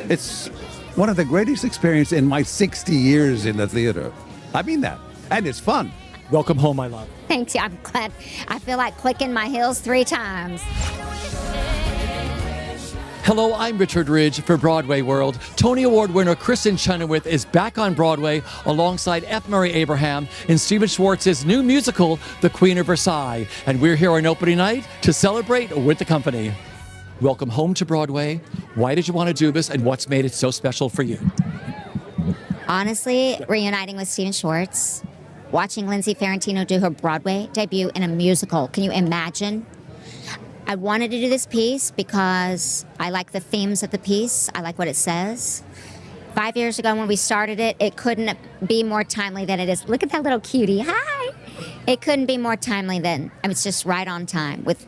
It's one of the greatest experiences in my 60 years in the theater. I mean that. And it's fun. Welcome home, my love. Thanks. Yeah, I'm glad. I feel like clicking my heels 3 times. Hello, I'm Richard Ridge for Broadway World. Tony Award winner Kristin Chenoweth is back on Broadway alongside F. Murray Abraham in Stephen Schwartz's new musical, The Queen of Versailles. And we're here on opening night to celebrate with the company. Welcome home to Broadway. Why did you want to do this, and what's made it so special for you? Honestly, reuniting with Stephen Schwartz, watching Lindsay Ferrantino do her Broadway debut in a musical. Can you imagine? I wanted to do this piece because I like the themes of the piece. I like what it says. 5 years ago when we started it, it couldn't be more timely than it is. Look at that little cutie. Hi! It couldn't be more timely than, it's just right on time with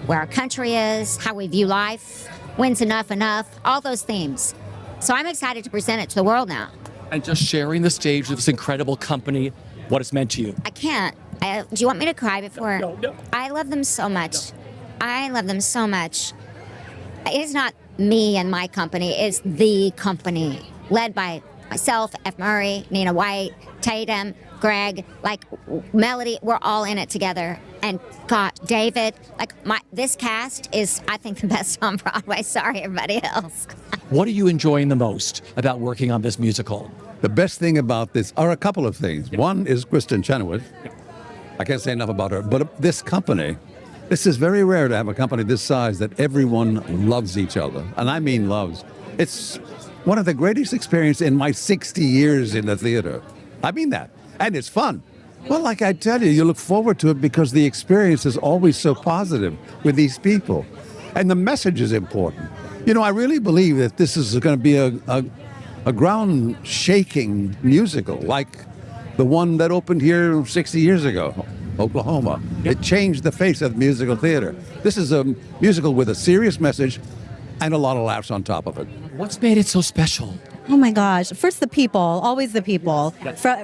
where our country is, how we view life, when's enough, all those themes. So I'm excited to present it to the world now. And just sharing the stage with this incredible company, what it's meant to you. I can't. Do you want me to cry before? No. I love them so much. I love them so much. It is not me and my company, it's the company. Led by myself, F. Murray, Nina White, Tatum, Greg, like Melody, we're all in it together. And God, David, this cast is, I think, the best on Broadway. Sorry, everybody else. What are you enjoying the most about working on this musical? The best thing about this are a couple of things. One is Kristin Chenoweth. I can't say enough about her, but this company, this is very rare to have a company this size that everyone loves each other. And I mean loves. It's one of the greatest experiences in my 60 years in the theater. I mean that. And it's fun. Well, like I tell you, you look forward to it because the experience is always so positive with these people. And the message is important. You know, I really believe that this is going to be a ground-shaking musical, like the one that opened here 60 years ago, Oklahoma. It changed the face of musical theater. This is a musical with a serious message and a lot of laughs on top of it. What's made it so special? Oh my gosh. First, the people, always the people,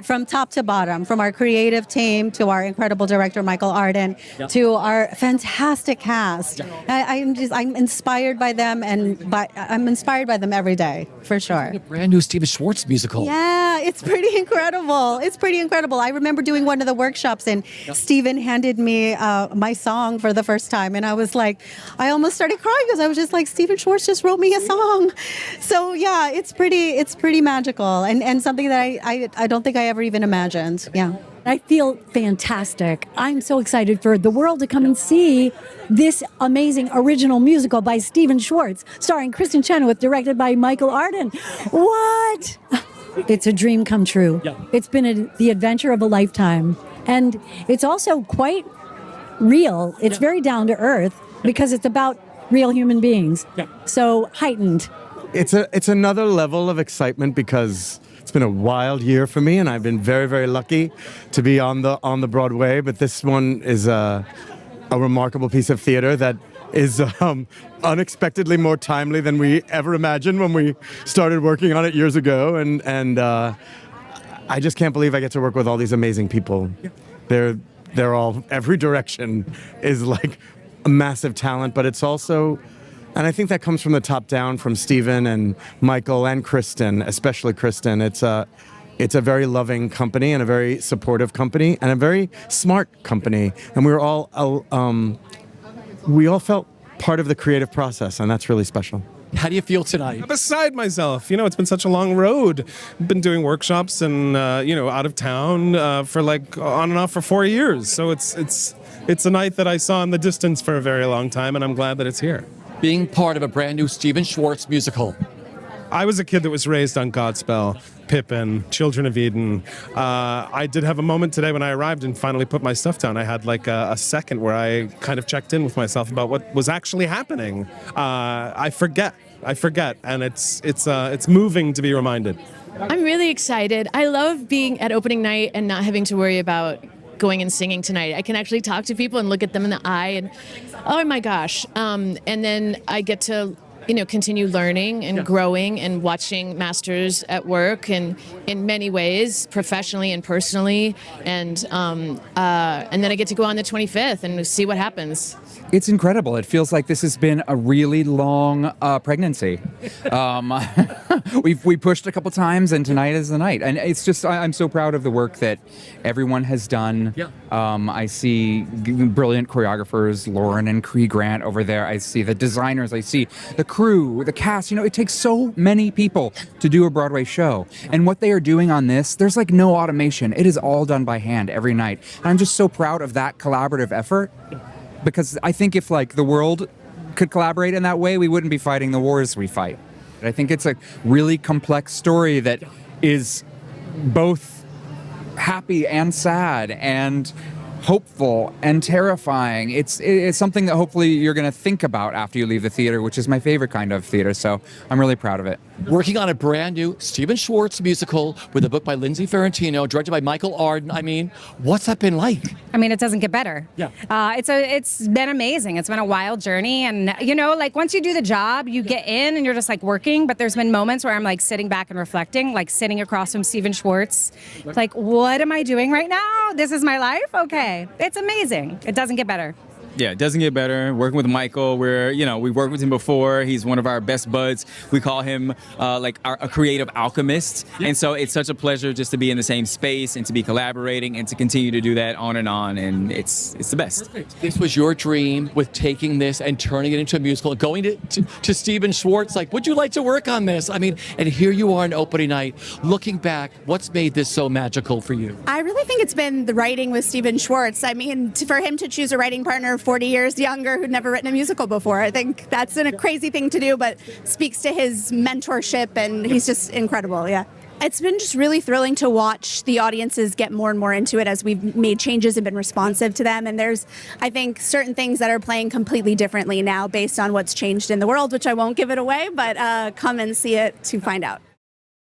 from top to bottom, from our creative team to our incredible director, Michael Arden, to our fantastic cast. I'm inspired by them, I'm inspired by them every day, for sure. A brand new Stephen Schwartz musical. Yeah, it's pretty incredible. It's pretty incredible. I remember doing one of the workshops and Stephen handed me my song for the first time. And I was like, I almost started crying because I was just like, Stephen Schwartz just wrote me a song. So yeah, it's pretty magical and something that I don't think I ever even imagined. Yeah. I feel fantastic. I'm so excited for the world to come and see this amazing original musical by Stephen Schwartz, starring Kristin Chenoweth, directed by Michael Arden. What? It's a dream come true. Yeah. It's been the adventure of a lifetime. And it's also quite real. It's very down to earth because it's about real human beings. Yeah. So heightened. It's another level of excitement because it's been a wild year for me, and I've been very, very lucky to be on the Broadway. But this one is a remarkable piece of theater that is unexpectedly more timely than we ever imagined when we started working on it years ago. And I just can't believe I get to work with all these amazing people. They're all, every direction is like a massive talent, but it's also. And I think that comes from the top down, from Stephen and Michael and Kristen, especially Kristen. It's a very loving company and a very supportive company and a very smart company. And we all felt part of the creative process, and that's really special. How do you feel tonight? I'm beside myself. You know, it's been such a long road. I've been doing workshops and, out of town for on and off for 4 years. So it's a night that I saw in the distance for a very long time, and I'm glad that it's here. Being part of a brand new Stephen Schwartz musical. I was a kid that was raised on Godspell, Pippin, Children of Eden. I did have a moment today when I arrived and finally put my stuff down. I had a second where I kind of checked in with myself about what was actually happening. I forget, and it's moving to be reminded. I'm really excited. I love being at opening night and not having to worry about going and singing tonight. I can actually talk to people and look at them in the eye and, oh my gosh. And then I get to, continue learning and growing and watching masters at work and in many ways, professionally and personally. And then I get to go on the 25th and see what happens. It's incredible. It feels like this has been a really long pregnancy. we pushed a couple times, and tonight is the night. And it's just I'm so proud of the work that everyone has done. Yeah. I see brilliant choreographers, Lauren and Cree Grant over there. I see the designers. I see the crew, the cast. You know, it takes so many people to do a Broadway show, and what they are doing on this, there's like no automation. It is all done by hand every night. And I'm just so proud of that collaborative effort, because I think if like the world could collaborate in that way, we wouldn't be fighting the wars we fight. I think it's a really complex story that is both happy and sad and hopeful and terrifying. It's something that hopefully you're going to think about after you leave the theater, which is my favorite kind of theater. So I'm really proud of it. Working on a brand new Stephen Schwartz musical with a book by Lindsay Ferrantino, directed by Michael Arden. I mean, what's that been like? I mean, it doesn't get better. Yeah. It's been amazing. It's been a wild journey. And, you know, like once you do the job, you get in and you're just like working. But there's been moments where I'm like sitting back and reflecting, like sitting across from Stephen Schwartz. Like, what am I doing right now? This is my life? Okay. It's amazing. It doesn't get better. Yeah, it doesn't get better. Working with Michael, we've worked with him before. He's one of our best buds. We call him a creative alchemist. And so it's such a pleasure just to be in the same space and to be collaborating and to continue to do that on. And it's the best. This was your dream with taking this and turning it into a musical, going to Stephen Schwartz. Like, would you like to work on this? I mean, and here you are on opening night. Looking back, what's made this so magical for you? I really think it's been the writing with Stephen Schwartz. I mean, for him to choose a writing partner 40 years younger who'd never written a musical before, I think that's a crazy thing to do, but speaks to his mentorship, and he's just incredible. Yeah. It's been just really thrilling to watch the audiences get more and more into it as we've made changes and been responsive to them. And there's, I think, certain things that are playing completely differently now based on what's changed in the world, which I won't give it away, but come and see it to find out.